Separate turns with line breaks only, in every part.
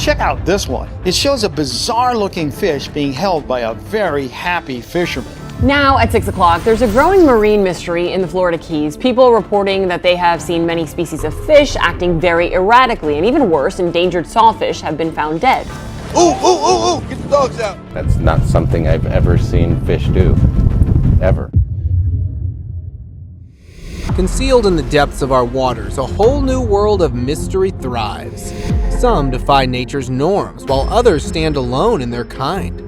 Check out this one. It shows a bizarre-looking fish being held by a very happy fisherman.
Now at 6 o'clock, there's a growing marine mystery in the Florida Keys. People reporting that they have seen many species of fish acting very erratically, and even worse, endangered sawfish have been found dead.
Ooh, ooh, ooh, ooh, get the dogs out.
That's not something I've ever seen fish do, ever.
Concealed in the depths of our waters, a whole new world of mystery thrives. Some defy nature's norms, while others stand alone in their kind.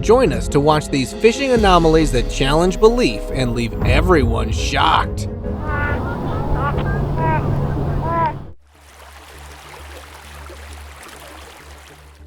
Join us to watch these fishing anomalies that challenge belief and leave everyone shocked.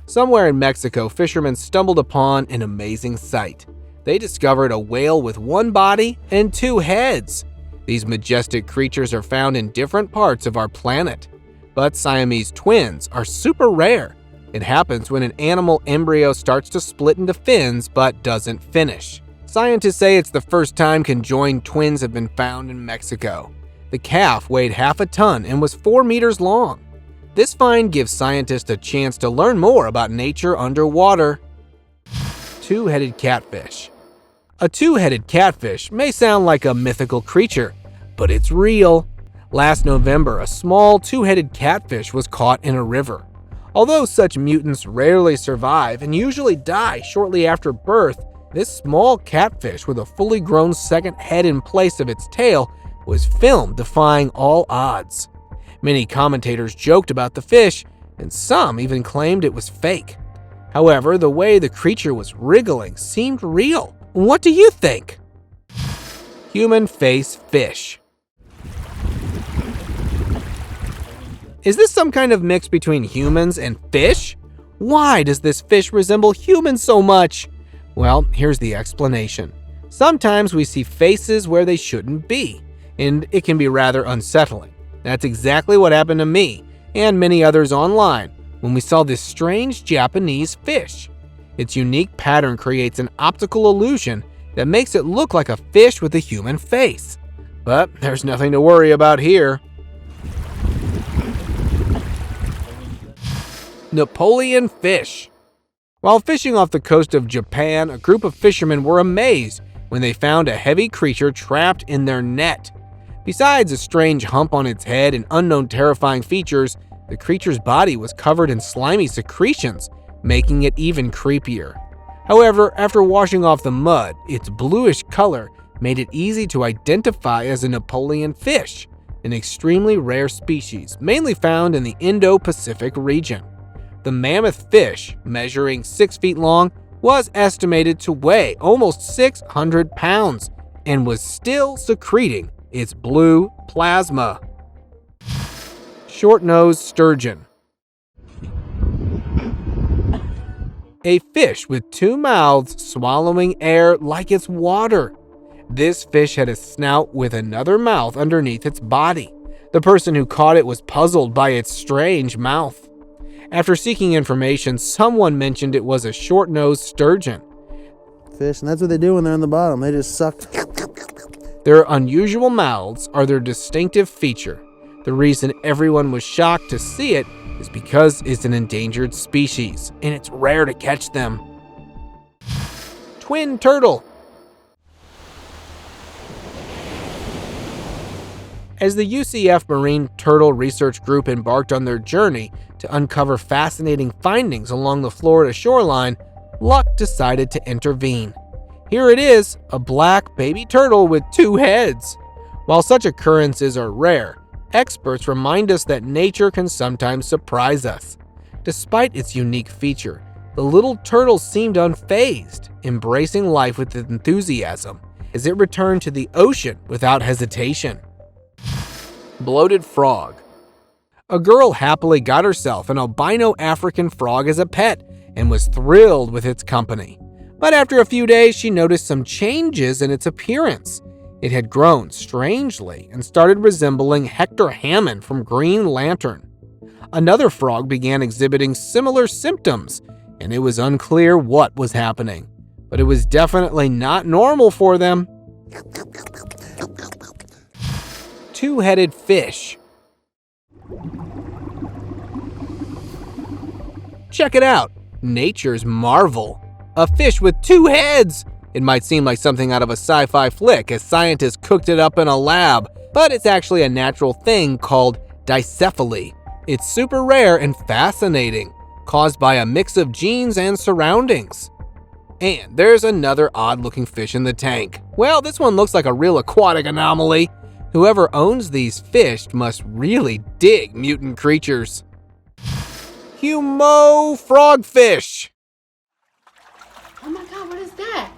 Somewhere in Mexico, fishermen stumbled upon an amazing sight. They discovered a whale with one body and two heads. These majestic creatures are found in different parts of our planet, but Siamese twins are super rare. It happens when an animal embryo starts to split into fins but doesn't finish. Scientists say it's the first time conjoined twins have been found in Mexico. The calf weighed half a ton and was 4 meters long. This find gives scientists a chance to learn more about nature underwater. Two-headed catfish. A two-headed catfish may sound like a mythical creature, but it's real. Last November, a small two-headed catfish was caught in a river. Although such mutants rarely survive and usually die shortly after birth, this small catfish with a fully grown second head in place of its tail was filmed defying all odds. Many commentators joked about the fish, and some even claimed it was fake. However, the way the creature was wriggling seemed real. What do you think? Human face fish. Is this some kind of mix between humans and fish? Why does this fish resemble humans so much? Well, here's the explanation. Sometimes we see faces where they shouldn't be, and it can be rather unsettling. That's exactly what happened to me and many others online when we saw this strange Japanese fish. Its unique pattern creates an optical illusion that makes it look like a fish with a human face. But there's nothing to worry about here. Napoleon fish. While fishing off the coast of Japan, a group of fishermen were amazed when they found a heavy creature trapped in their net. Besides a strange hump on its head and unknown terrifying features, the creature's body was covered in slimy secretions, making it even creepier. However, after washing off the mud, its bluish color made it easy to identify as a Napoleon fish, an extremely rare species mainly found in the Indo-Pacific region. The mammoth fish, measuring 6 feet long, was estimated to weigh almost 600 pounds and was still secreting its blue plasma. Shortnosed sturgeon. A fish with 2 mouths swallowing air like it's water. This fish had a snout with another mouth underneath its body. The person who caught it was puzzled by its strange mouth. After seeking information, someone mentioned it was a short-nosed sturgeon.
Fish, and that's what they do when they're in the bottom. They just suck.
Their unusual mouths are their distinctive feature. The reason everyone was shocked to see it is because it's an endangered species, and it's rare to catch them. Twin turtle. As the UCF Marine Turtle Research Group embarked on their journey to uncover fascinating findings along the Florida shoreline, luck decided to intervene. Here it is, a black baby turtle with 2 heads. While such occurrences are rare, experts remind us that nature can sometimes surprise us. Despite its unique feature, the little turtle seemed unfazed, embracing life with enthusiasm as it returned to the ocean without hesitation. Bloated frog. A girl happily got herself an albino African frog as a pet and was thrilled with its company. But after a few days, she noticed some changes in its appearance. It had grown strangely and started resembling Hector Hammond from Green Lantern. Another frog began exhibiting similar symptoms, and it was unclear what was happening. But it was definitely not normal for them. Two-headed fish. Check it out, nature's marvel. A fish with 2 heads! It might seem like something out of a sci-fi flick as scientists cooked it up in a lab, but it's actually a natural thing called dicephaly. It's super rare and fascinating, caused by a mix of genes and surroundings. And there's another odd-looking fish in the tank. Well, this one looks like a real aquatic anomaly. Whoever owns these fish must really dig mutant creatures. Humo frogfish.
Oh my god, what is that?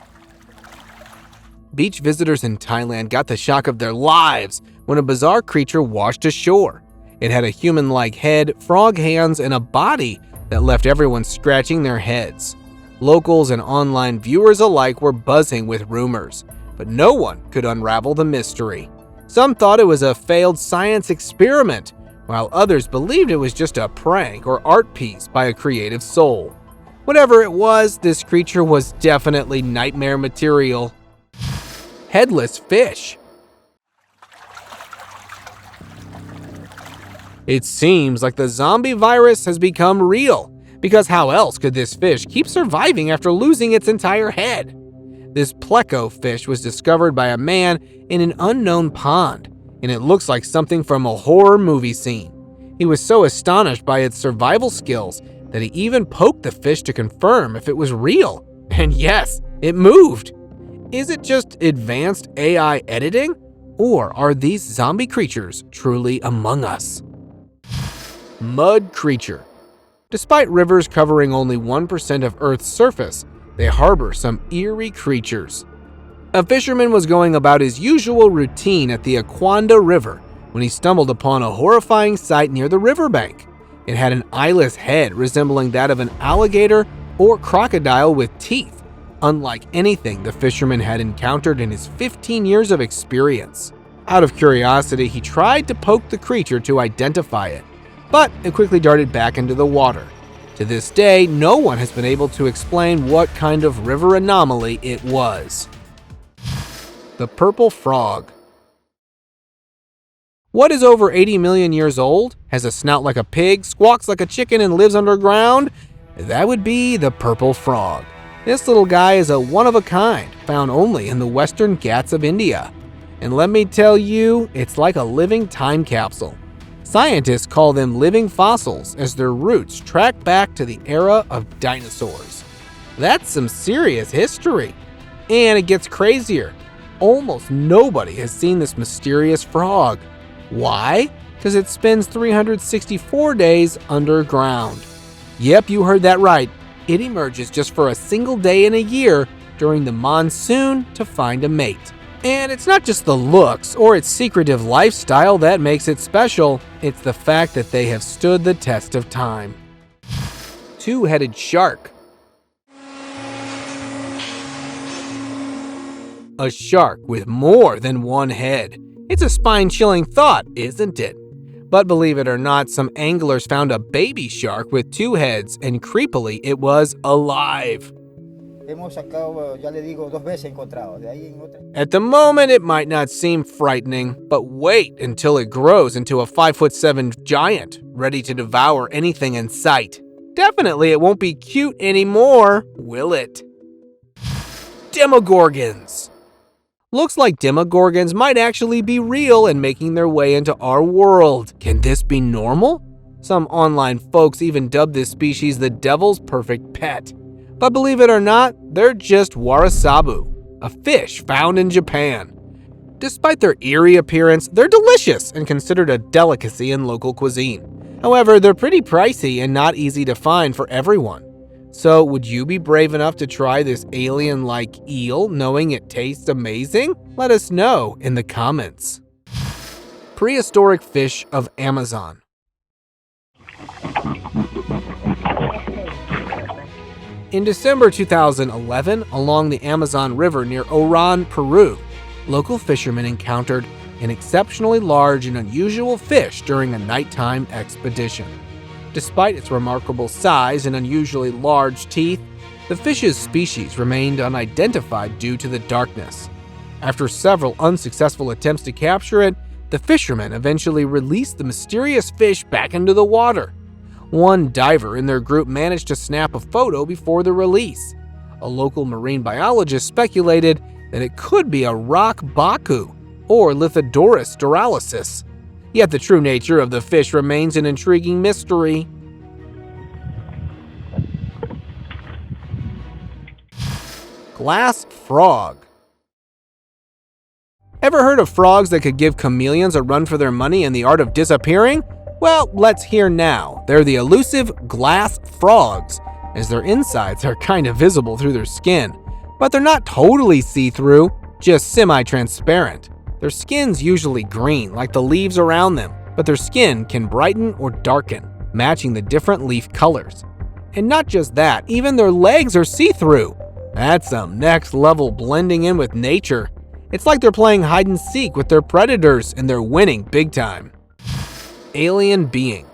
Beach visitors in Thailand got the shock of their lives when a bizarre creature washed ashore. It had a human-like head, frog hands, and a body that left everyone scratching their heads. Locals and online viewers alike were buzzing with rumors, but no one could unravel the mystery. Some thought it was a failed science experiment, while others believed it was just a prank or art piece by a creative soul. Whatever it was, this creature was definitely nightmare material. Headless fish. It seems like the zombie virus has become real, because how else could this fish keep surviving after losing its entire head? This pleco fish was discovered by a man in an unknown pond, and it looks like something from a horror movie scene. He was so astonished by its survival skills that he even poked the fish to confirm if it was real. And yes, it moved. Is it just advanced AI editing? Or are these zombie creatures truly among us? Mud creature. Despite rivers covering only 1% of Earth's surface, they harbor some eerie creatures. A fisherman was going about his usual routine at the Aquanda River when he stumbled upon a horrifying sight near the riverbank. It had an eyeless head resembling that of an alligator or crocodile with teeth, unlike anything the fisherman had encountered in his 15 years of experience. Out of curiosity, he tried to poke the creature to identify it, but it quickly darted back into the water. To this day, no one has been able to explain what kind of river anomaly it was. The purple frog. What is over 80 million years old, has a snout like a pig, squawks like a chicken, and lives underground? That would be the purple frog. This little guy is a one-of-a-kind, found only in the western Ghats of India. And let me tell you, it's like a living time capsule. Scientists call them living fossils as their roots track back to the era of dinosaurs. That's some serious history. And it gets crazier. Almost nobody has seen this mysterious frog. Why? Because it spends 364 days underground. Yep, you heard that right. It emerges just for a single day in a year during the monsoon to find a mate. And it's not just the looks or its secretive lifestyle that makes it special, it's the fact that they have stood the test of time. Two-headed shark. A shark with more than one head. It's a spine-chilling thought, isn't it? But believe it or not, some anglers found a baby shark with 2 heads, and creepily, it was alive. At the moment, it might not seem frightening, but wait until it grows into a 5'7" giant, ready to devour anything in sight. Definitely it won't be cute anymore, will it? Demogorgons. Looks like demogorgons might actually be real and making their way into our world. Can this be normal? Some online folks even dubbed this species the devil's perfect pet. But believe it or not, they're just warasabu, a fish found in Japan. Despite their eerie appearance, they're delicious and considered a delicacy in local cuisine. However, they're pretty pricey and not easy to find for everyone. So would you be brave enough to try this alien-like eel knowing it tastes amazing? Let us know in the comments. Prehistoric fish of Amazon. In December 2011, along the Amazon River near Oran, Peru, local fishermen encountered an exceptionally large and unusual fish during a nighttime expedition. Despite its remarkable size and unusually large teeth, the fish's species remained unidentified due to the darkness. After several unsuccessful attempts to capture it, The fishermen eventually released the mysterious fish back into the water. One diver in their group managed to snap a photo before the release. A local marine biologist speculated that it could be a rock baku or Lithodorus duralysis. Yet the true nature of the fish remains an intriguing mystery. Glass frog. Ever heard of frogs that could give chameleons a run for their money in the art of disappearing? Well, let's hear now. They're the elusive glass frogs, as their insides are kind of visible through their skin. But they're not totally see-through, just semi-transparent. Their skin's usually green, like the leaves around them, but their skin can brighten or darken, matching the different leaf colors. And not just that, even their legs are see-through. That's some next-level blending in with nature. It's like they're playing hide-and-seek with their predators, and they're winning big time. Alien being.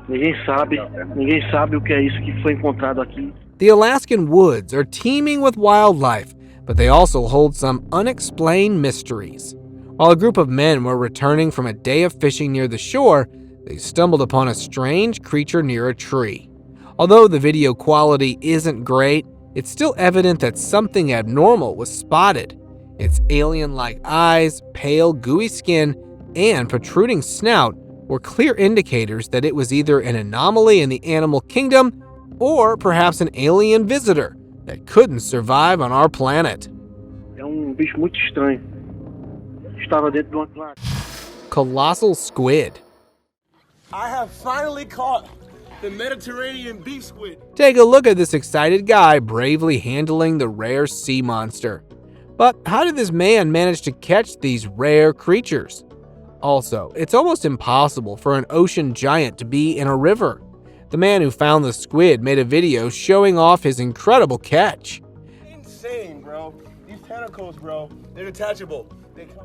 Ninguém sabe o que é isso que foi encontrado aqui.
The Alaskan woods are teeming with wildlife, but they also hold some unexplained mysteries. While a group of men were returning from a day of fishing near the shore, they stumbled upon a strange creature near a tree. Although the video quality isn't great, it's still evident that something abnormal was spotted. Its alien-like eyes, pale, gooey skin, and protruding snout were clear indicators that it was either an anomaly in the animal kingdom or perhaps an alien visitor that couldn't survive on our planet.
É bicho muito estranho. Estava dentro de uma clara.
Colossal Squid.
I have finally caught the Mediterranean beef squid.
Take a look at this excited guy bravely handling the rare sea monster. But how did this man manage to catch these rare creatures? Also, it's almost impossible for an ocean giant to be in a river. The man who found the squid made a video showing off his incredible catch.
Insane, bro. These tentacles, bro, they're detachable.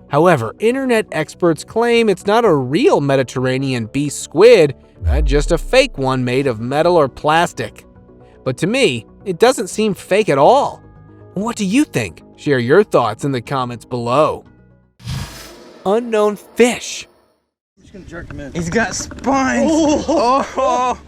However, internet experts claim it's not a real Mediterranean beast squid, but just a fake one made of metal or plastic. But to me, it doesn't seem fake at all. What do you think? Share your thoughts in the comments below. Unknown fish.
He's got spines. Oh.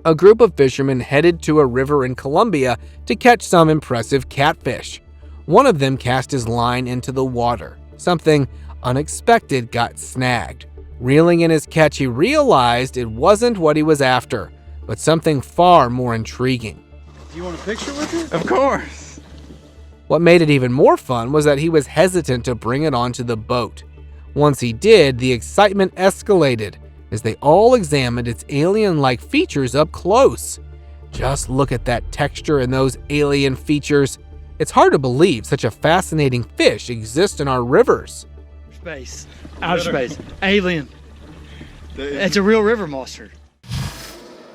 A group of fishermen headed to a river in Colombia to catch some impressive catfish. One of them cast his line into the water. Something unexpected got snagged. Reeling in his catch, he realized it wasn't what he was after, but something far more intriguing.
Do you want a picture with it? Of course.
What made it even more fun was that he was hesitant to bring it onto the boat. Once he did, the excitement escalated as they all examined its alien-like features up close. Just look at that texture and those alien features. It's hard to believe such a fascinating fish exists in our rivers.
Space. Outer space. Alien. It's a real river monster.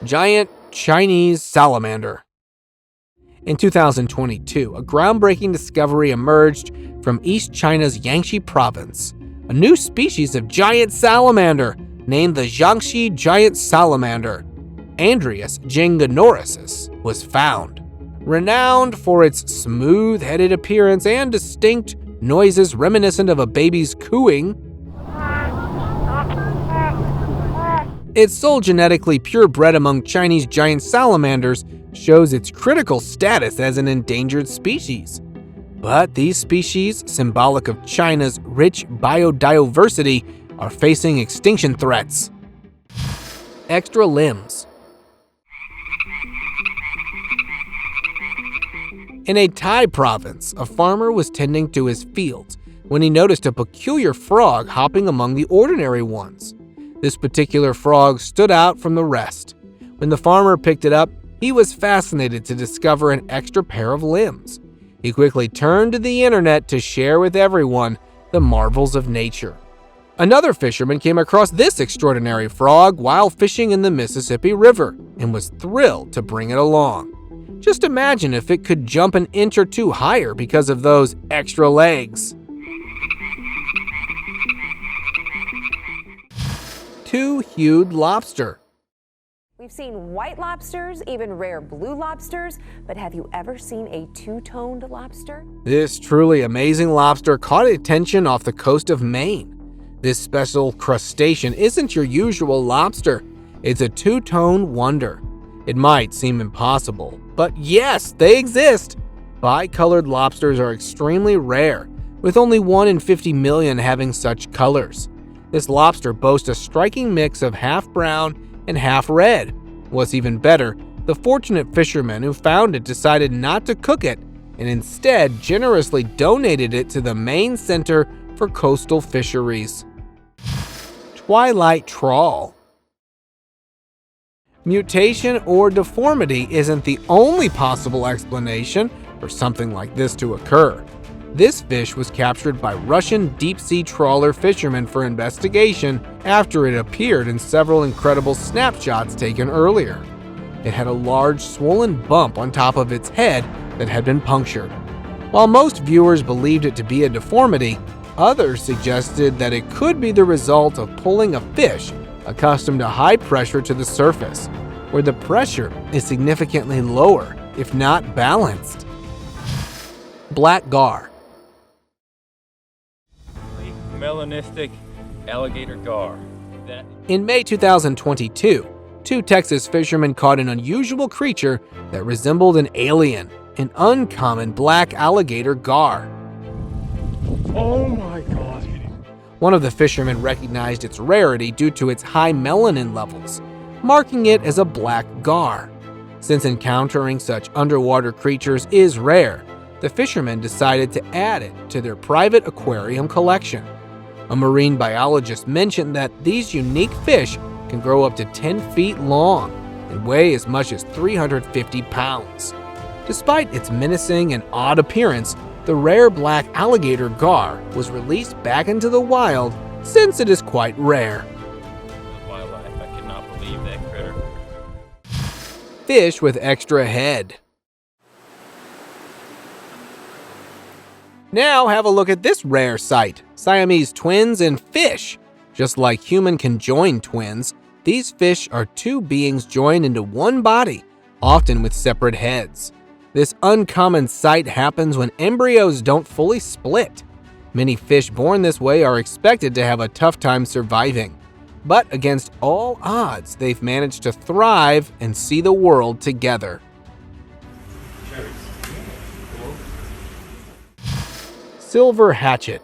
Giant Chinese salamander. In 2022, a groundbreaking discovery emerged from East China's Jiangxi province. A new species of giant salamander, named the Jiangxi giant salamander, Andreas ginganorensis, was found. Renowned for its smooth-headed appearance and distinct noises reminiscent of a baby's cooing, its sole genetically purebred among Chinese giant salamanders shows its critical status as an endangered species. But these species, symbolic of China's rich biodiversity, are facing extinction threats. Extra limbs. In a Thai province, a farmer was tending to his fields when he noticed a peculiar frog hopping among the ordinary ones. This particular frog stood out from the rest. When the farmer picked it up, he was fascinated to discover an extra pair of limbs. He quickly turned to the internet to share with everyone the marvels of nature. Another fisherman came across this extraordinary frog while fishing in the Mississippi River and was thrilled to bring it along. Just imagine if it could jump an inch or two higher because of those extra legs. Two-hued lobster.
We've seen white lobsters, even rare blue lobsters, but have you ever seen a two-toned lobster?
This truly amazing lobster caught attention off the coast of Maine. This special crustacean isn't your usual lobster. It's a two-tone wonder. It might seem impossible, but yes, they exist. Bicolored lobsters are extremely rare, with only 1 in 50 million having such colors. This lobster boasts a striking mix of half brown and half red. What's even better, the fortunate fisherman who found it decided not to cook it and instead generously donated it to the Maine Center for Coastal Fisheries. Twilight Troll. Mutation or deformity isn't the only possible explanation for something like this to occur. This fish was captured by Russian deep-sea trawler fishermen for investigation after it appeared in several incredible snapshots taken earlier. It had a large swollen bump on top of its head that had been punctured. While most viewers believed it to be a deformity, others suggested that it could be the result of pulling a fish accustomed to high pressure to the surface, where the pressure is significantly lower, if not balanced. Black gar.
Melanistic alligator gar.
In May 2022, 2 Texas fishermen caught an unusual creature that resembled an alien, an uncommon black alligator gar.
Oh my God.
One of the fishermen recognized its rarity due to its high melanin levels, marking it as a black gar. Since encountering such underwater creatures is rare, the fishermen decided to add it to their private aquarium collection. A marine biologist mentioned that these unique fish can grow up to 10 feet long and weigh as much as 350 pounds. Despite its menacing and odd appearance, the rare black alligator gar was released back into the wild since it is quite rare.
Wildlife, I cannot believe that critter.
Fish with extra head. Now have a look at this rare sight, Siamese twins and fish. Just like human conjoined twins, these fish are 2 beings joined into one body, often with separate heads. This uncommon sight happens when embryos don't fully split. Many fish born this way are expected to have a tough time surviving. But against all odds, they've managed to thrive and see the world together. Silver hatchet.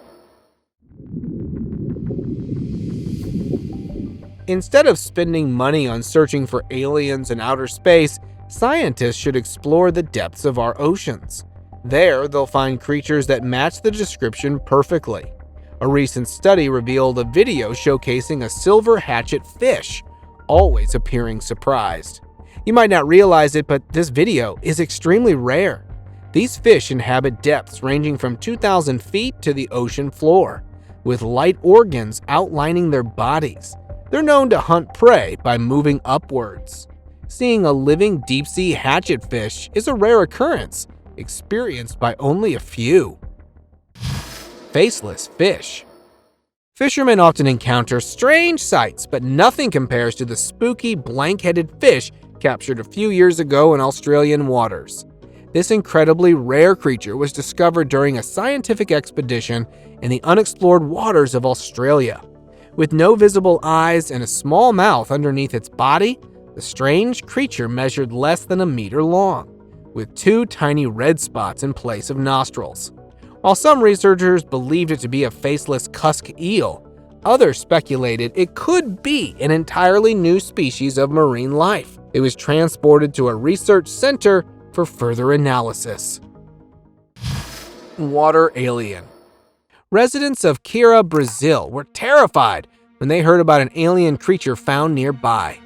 Instead of spending money on searching for aliens in outer space, scientists should explore the depths of our oceans. There, they'll find creatures that match the description perfectly. A recent study revealed a video showcasing a silver hatchet fish, always appearing surprised. You might not realize it, but this video is extremely rare. These fish inhabit depths ranging from 2,000 feet to the ocean floor, with light organs outlining their bodies. They're known to hunt prey by moving upwards. Seeing a living deep-sea hatchet fish is a rare occurrence, experienced by only a few. Faceless fish. Fishermen often encounter strange sights, but nothing compares to the spooky blank-headed fish captured a few years ago in Australian waters. This incredibly rare creature was discovered during a scientific expedition in the unexplored waters of Australia. With no visible eyes and a small mouth underneath its body, the strange creature measured less than a meter long, with 2 tiny red spots in place of nostrils. While some researchers believed it to be a faceless cusk eel, others speculated it could be an entirely new species of marine life. It was transported to a research center for further analysis. Water alien. Residents of Kira, Brazil were terrified when they heard about an alien creature found nearby.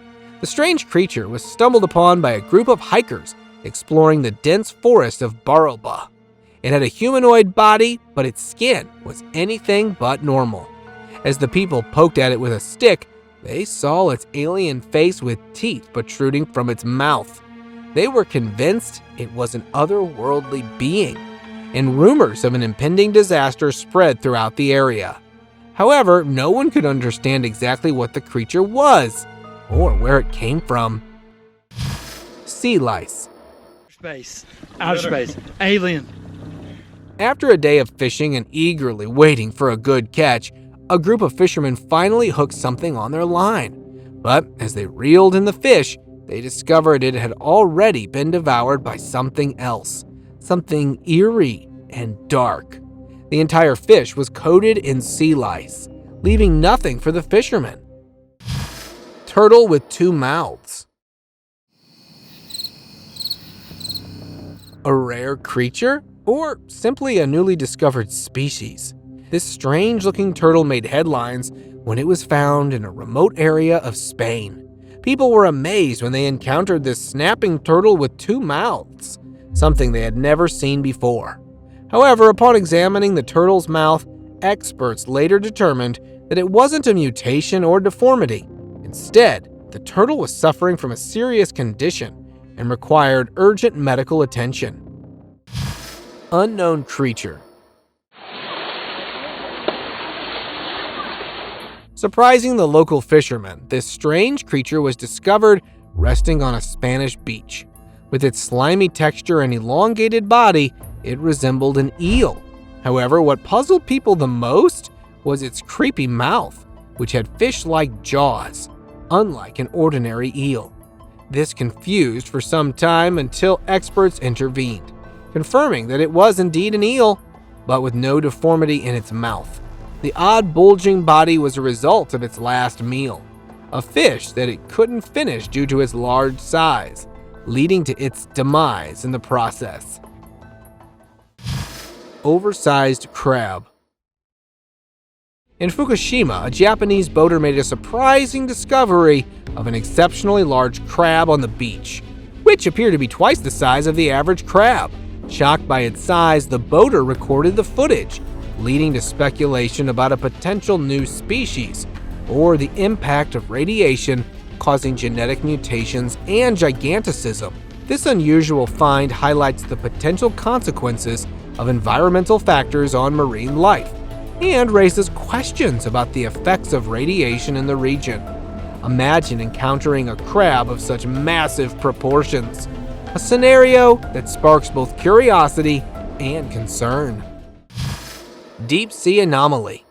The strange creature was stumbled upon by a group of hikers exploring the dense forest of Baroba. It had a humanoid body, but its skin was anything but normal. As the people poked at it with a stick, they saw its alien face with teeth protruding from its mouth. They were convinced it was an otherworldly being, and rumors of an impending disaster spread throughout the area. However, no one could understand exactly what the creature was or where it came from. Sea lice.
Outer space, alien.
After a day of fishing and eagerly waiting for a good catch, a group of fishermen finally hooked something on their line. But as they reeled in the fish, they discovered it had already been devoured by something else, something eerie and dark. The entire fish was coated in sea lice, leaving nothing for the fishermen. Turtle with 2 mouths. A rare creature, or simply a newly discovered species? This strange-looking turtle made headlines when it was found in a remote area of Spain. People were amazed when they encountered this snapping turtle with 2 mouths, something they had never seen before. However, upon examining the turtle's mouth, experts later determined that it wasn't a mutation or deformity. Instead, the turtle was suffering from a serious condition and required urgent medical attention. Unknown creature. Surprising the local fishermen, this strange creature was discovered resting on a Spanish beach. With its slimy texture and elongated body, it resembled an eel. However, what puzzled people the most was its creepy mouth, which had fish-like jaws, unlike an ordinary eel. This confused for some time until experts intervened, confirming that it was indeed an eel, but with no deformity in its mouth. The odd bulging body was a result of its last meal, a fish that it couldn't finish due to its large size, leading to its demise in the process. Oversized crab. In Fukushima, a Japanese boater made a surprising discovery of an exceptionally large crab on the beach, which appeared to be twice the size of the average crab. Shocked by its size, the boater recorded the footage, leading to speculation about a potential new species or the impact of radiation causing genetic mutations and giganticism. This unusual find highlights the potential consequences of environmental factors on marine life and raises questions about the effects of radiation in the region. Imagine encountering a crab of such massive proportions, a scenario that sparks both curiosity and concern. Deep sea anomaly.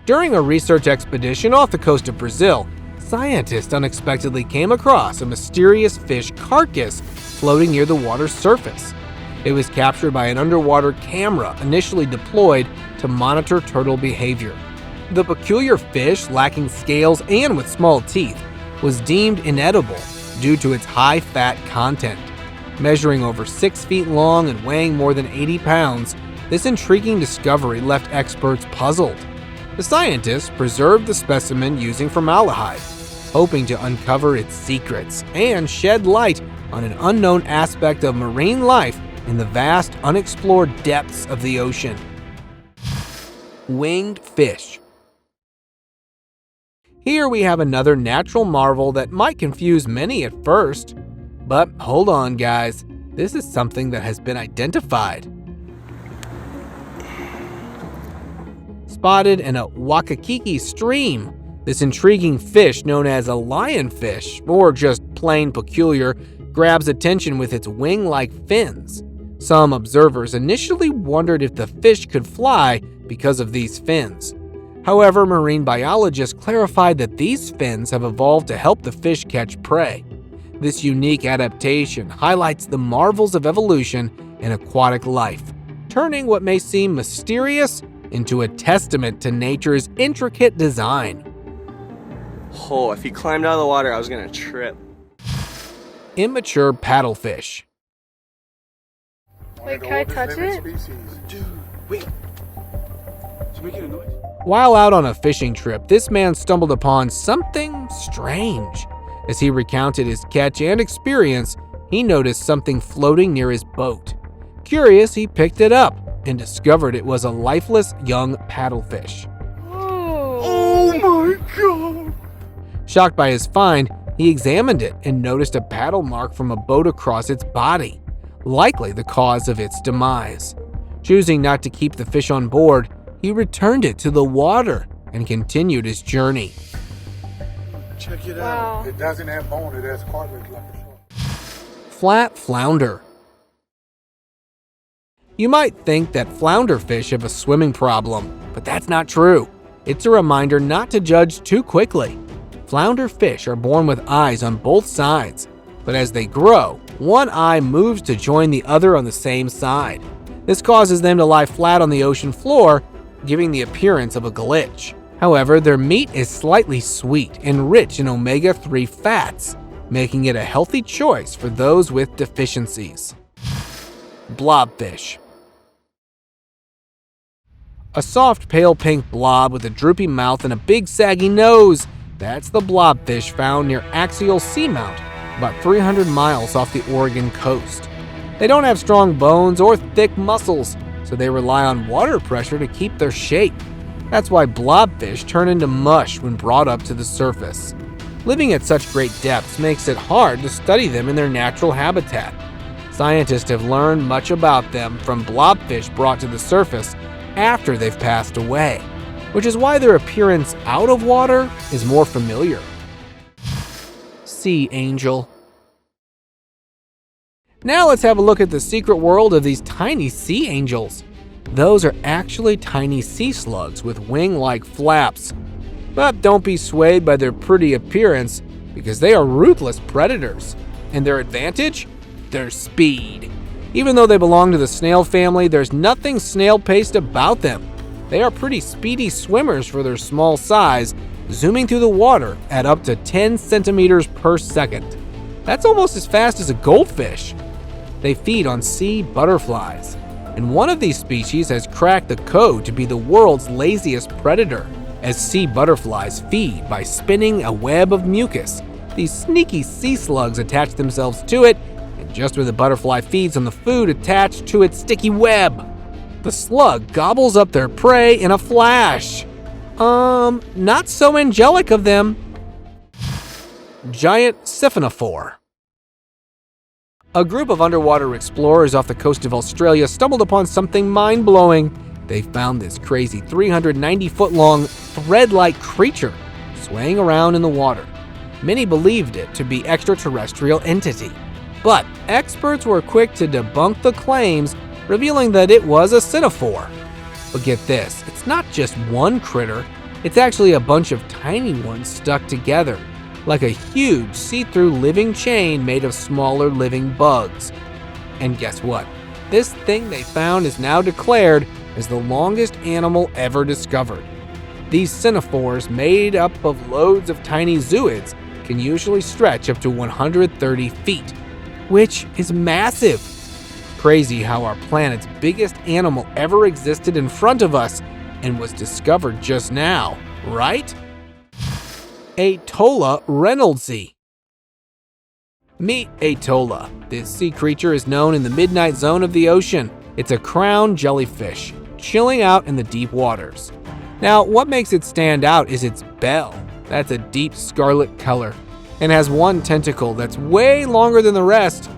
During a research expedition off the coast of Brazil, scientists unexpectedly came across a mysterious fish carcass floating near the water's surface. It was captured by an underwater camera initially deployed to monitor turtle behavior. The peculiar fish, lacking scales and with small teeth, was deemed inedible due to its high fat content. Measuring over 6 feet long and weighing more than 80 pounds, this intriguing discovery left experts puzzled. The scientists preserved the specimen using formaldehyde, hoping to uncover its secrets and shed light on an unknown aspect of marine life in the vast, unexplored depths of the ocean. Winged fish. Here we have another natural marvel that might confuse many at first. But hold on, guys. This is something that has been identified. Spotted in a Wakakiki stream, this intriguing fish known as a lionfish, or just plain peculiar, grabs attention with its wing-like fins. Some observers initially wondered if the fish could fly because of these fins. However, marine biologists clarified that these fins have evolved to help the fish catch prey. This unique adaptation highlights the marvels of evolution in aquatic life, turning what may seem mysterious into a testament to nature's intricate design.
Oh, if he climbed out of the water, I was gonna trip.
Immature paddlefish.
Wait, can I touch it?
Dude, wait. Is it making a noise?
While out on a fishing trip, this man stumbled upon something strange. As he recounted his catch and experience, he noticed something floating near his boat. Curious, he picked it up and discovered it was a lifeless young paddlefish.
Oh
my god!
Shocked by his find, he examined it and noticed a paddle mark from a boat across its body, likely the cause of its demise. Choosing not to keep the fish on board, he returned it to the water and continued his journey.
Check it
Wow.
out. It doesn't have bone, it has cartilage like a shark.
Flat flounder. You might think that flounder fish have a swimming problem, But that's not true. It's a reminder not to judge too quickly. Flounder fish are born with eyes on both sides, but as they grow, one eye moves to join the other on the same side. This causes them to lie flat on the ocean floor, giving the appearance of a glitch. However, their meat is slightly sweet and rich in omega-3 fats, making it a healthy choice for those with deficiencies. Blobfish. A soft pale pink blob with a droopy mouth and a big saggy nose. That's the blobfish found near Axial Seamount, about 300 miles off the Oregon coast. They don't have strong bones or thick muscles, so they rely on water pressure to keep their shape. That's why blobfish turn into mush when brought up to the surface. Living at such great depths makes it hard to study them in their natural habitat. Scientists have learned much about them from blobfish brought to the surface after they've passed away, which is why their appearance out of water is more familiar. Sea angel. Now let's have a look at the secret world of these tiny sea angels. Those are actually tiny sea slugs with wing-like flaps. But don't be swayed by their pretty appearance, because they are ruthless predators. And their advantage? Their speed. Even though they belong to the snail family, there's nothing snail-paced about them. They are pretty speedy swimmers for their small size, zooming through the water at up to 10 centimeters per second. That's almost as fast as a goldfish. They feed on sea butterflies, and one of these species has cracked the code to be the world's laziest predator, as sea butterflies feed by spinning a web of mucus. These sneaky sea slugs attach themselves to it, and just where the butterfly feeds on the food attached to its sticky web, the slug gobbles up their prey in a flash. Not so angelic of them. Giant Syphonophore. A group of underwater explorers off the coast of Australia stumbled upon something mind-blowing. They found this crazy 390-foot-long, thread-like creature swaying around in the water. Many believed it to be extraterrestrial entity, but experts were quick to debunk the claims, revealing that it was a Syphonophore. But get this, it's not just one critter, it's actually a bunch of tiny ones stuck together, like a huge see-through living chain made of smaller living bugs. And guess what? This thing they found is now declared as the longest animal ever discovered. These Syphonophores, made up of loads of tiny zooids, can usually stretch up to 130 feet, which is massive. Crazy how our planet's biggest animal ever existed in front of us and was discovered just now, right? Atola reynoldsi. Meet Atola. This sea creature is known in the midnight zone of the ocean. It's a crowned jellyfish, chilling out in the deep waters. Now, what makes it stand out is its bell. That's a deep scarlet color, and has one tentacle that's way longer than the rest.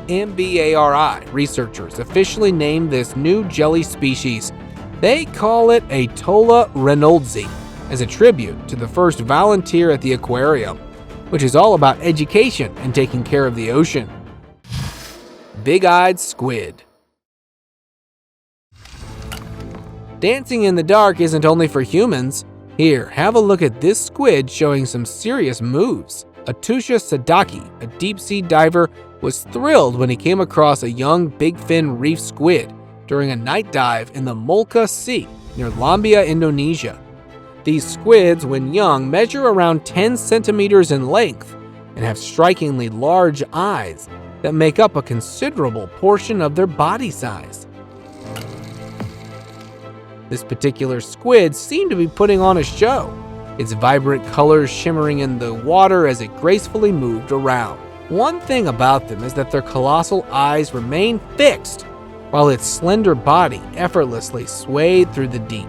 MBARI researchers officially named this new jelly species. They call it Atola reynoldsi, as a tribute to the first volunteer at the aquarium, which is all about education and taking care of the ocean. Eyed Squid. Dancing in the dark isn't only for humans. Here, have a look at this squid showing some serious moves. Atusha Sadaki, a deep-sea diver, was thrilled when he came across a young big-fin reef squid during a night dive in the Molka Sea near Lombia, Indonesia. These squids, when young, measure around 10 centimeters in length and have strikingly large eyes that make up a considerable portion of their body size. This particular squid seemed to be putting on a show, its vibrant colors shimmering in the water as it gracefully moved around. One thing about them is that their colossal eyes remain fixed, while its slender body effortlessly swayed through the deep.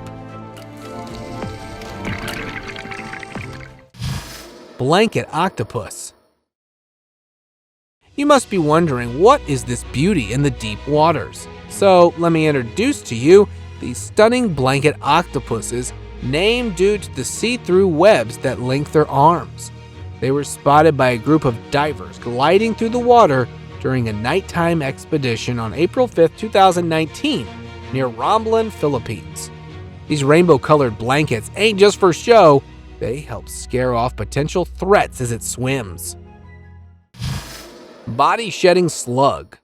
Blanket octopus. You must be wondering, what is this beauty in the deep waters? So let me introduce to you these stunning blanket octopuses, named due to the see-through webs that link their arms. They were spotted by a group of divers gliding through the water during a nighttime expedition on April 5, 2019, near Romblon, Philippines. These rainbow-colored blankets ain't just for show, they help scare off potential threats as it swims. Body-shedding slug.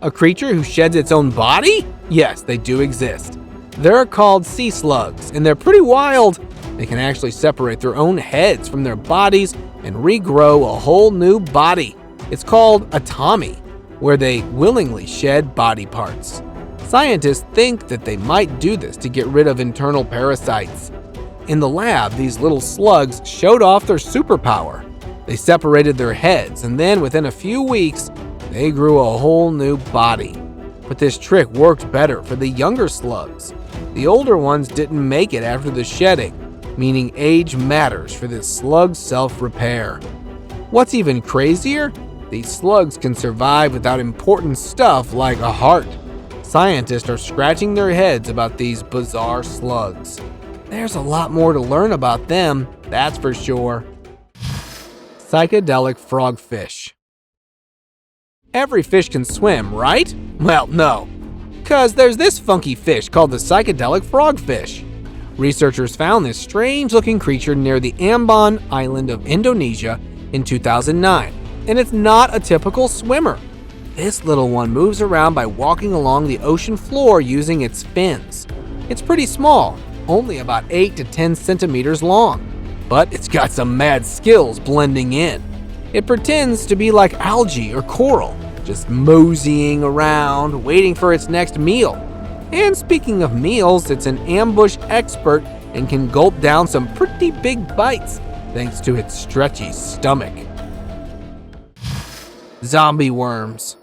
A creature who sheds its own body? Yes, they do exist. They're called sea slugs, and they're pretty wild. They can actually separate their own heads from their bodies and regrow a whole new body. It's called automy, where they willingly shed body parts. Scientists think that they might do this to get rid of internal parasites. In the lab, these little slugs showed off their superpower. They separated their heads, and then within a few weeks, they grew a whole new body. But this trick worked better for the younger slugs. The older ones didn't make it after the shedding, meaning age matters for this slug's self-repair. What's even crazier? These slugs can survive without important stuff like a heart. Scientists are scratching their heads about these bizarre slugs. There's a lot more to learn about them, that's for sure. Psychedelic frogfish. Every fish can swim, right? Well, no. 'Cause there's this funky fish called the psychedelic frogfish. Researchers found this strange-looking creature near the Ambon island of Indonesia in 2009, and it's not a typical swimmer. This little one moves around by walking along the ocean floor using its fins. It's pretty small, only about 8 to 10 centimeters long, but it's got some mad skills blending in. It pretends to be like algae or coral, just moseying around, waiting for its next meal. And speaking of meals, it's an ambush expert and can gulp down some pretty big bites thanks to its stretchy stomach. Zombie worms.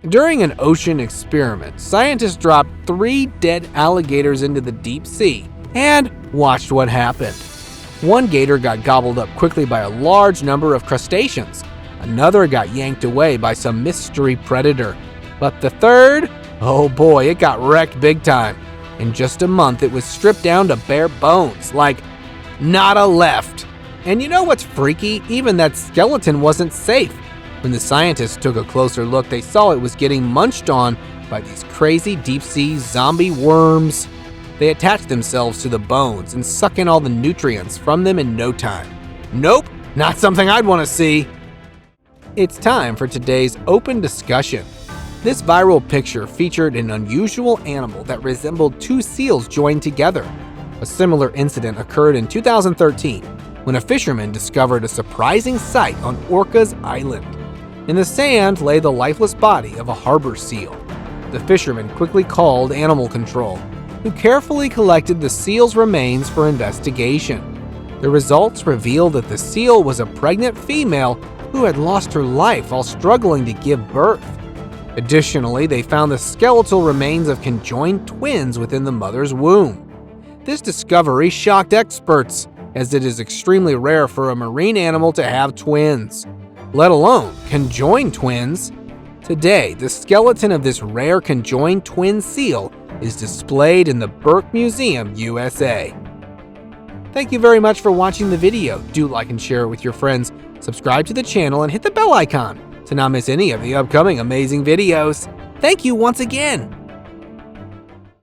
During an ocean experiment, scientists dropped 3 dead alligators into the deep sea and watched what happened. One gator got gobbled up quickly by a large number of crustaceans. Another got yanked away by some mystery predator. But the third, oh boy, it got wrecked big time. In just a month, it was stripped down to bare bones, like nada left. And you know what's freaky? Even that skeleton wasn't safe. When the scientists took a closer look, they saw it was getting munched on by these crazy deep-sea zombie worms. They attach themselves to the bones and suck in all the nutrients from them in no time. Nope, not something I'd want to see. It's time for today's open discussion. This viral picture featured an unusual animal that resembled 2 seals joined together. A similar incident occurred in 2013 when a fisherman discovered a surprising sight on Orca's Island. In the sand lay the lifeless body of a harbor seal. The fisherman quickly called animal control, who carefully collected the seal's remains for investigation. The results revealed that the seal was a pregnant female who had lost her life while struggling to give birth. Additionally, they found the skeletal remains of conjoined twins within the mother's womb. This discovery shocked experts, as it is extremely rare for a marine animal to have twins, let alone conjoined twins. Today, the skeleton of this rare conjoined twin seal is displayed in the Burke Museum, USA. Thank you very much for watching the video. Do like and share it with your friends. Subscribe to the channel and hit the bell icon to not miss any of the upcoming amazing videos. Thank you once again.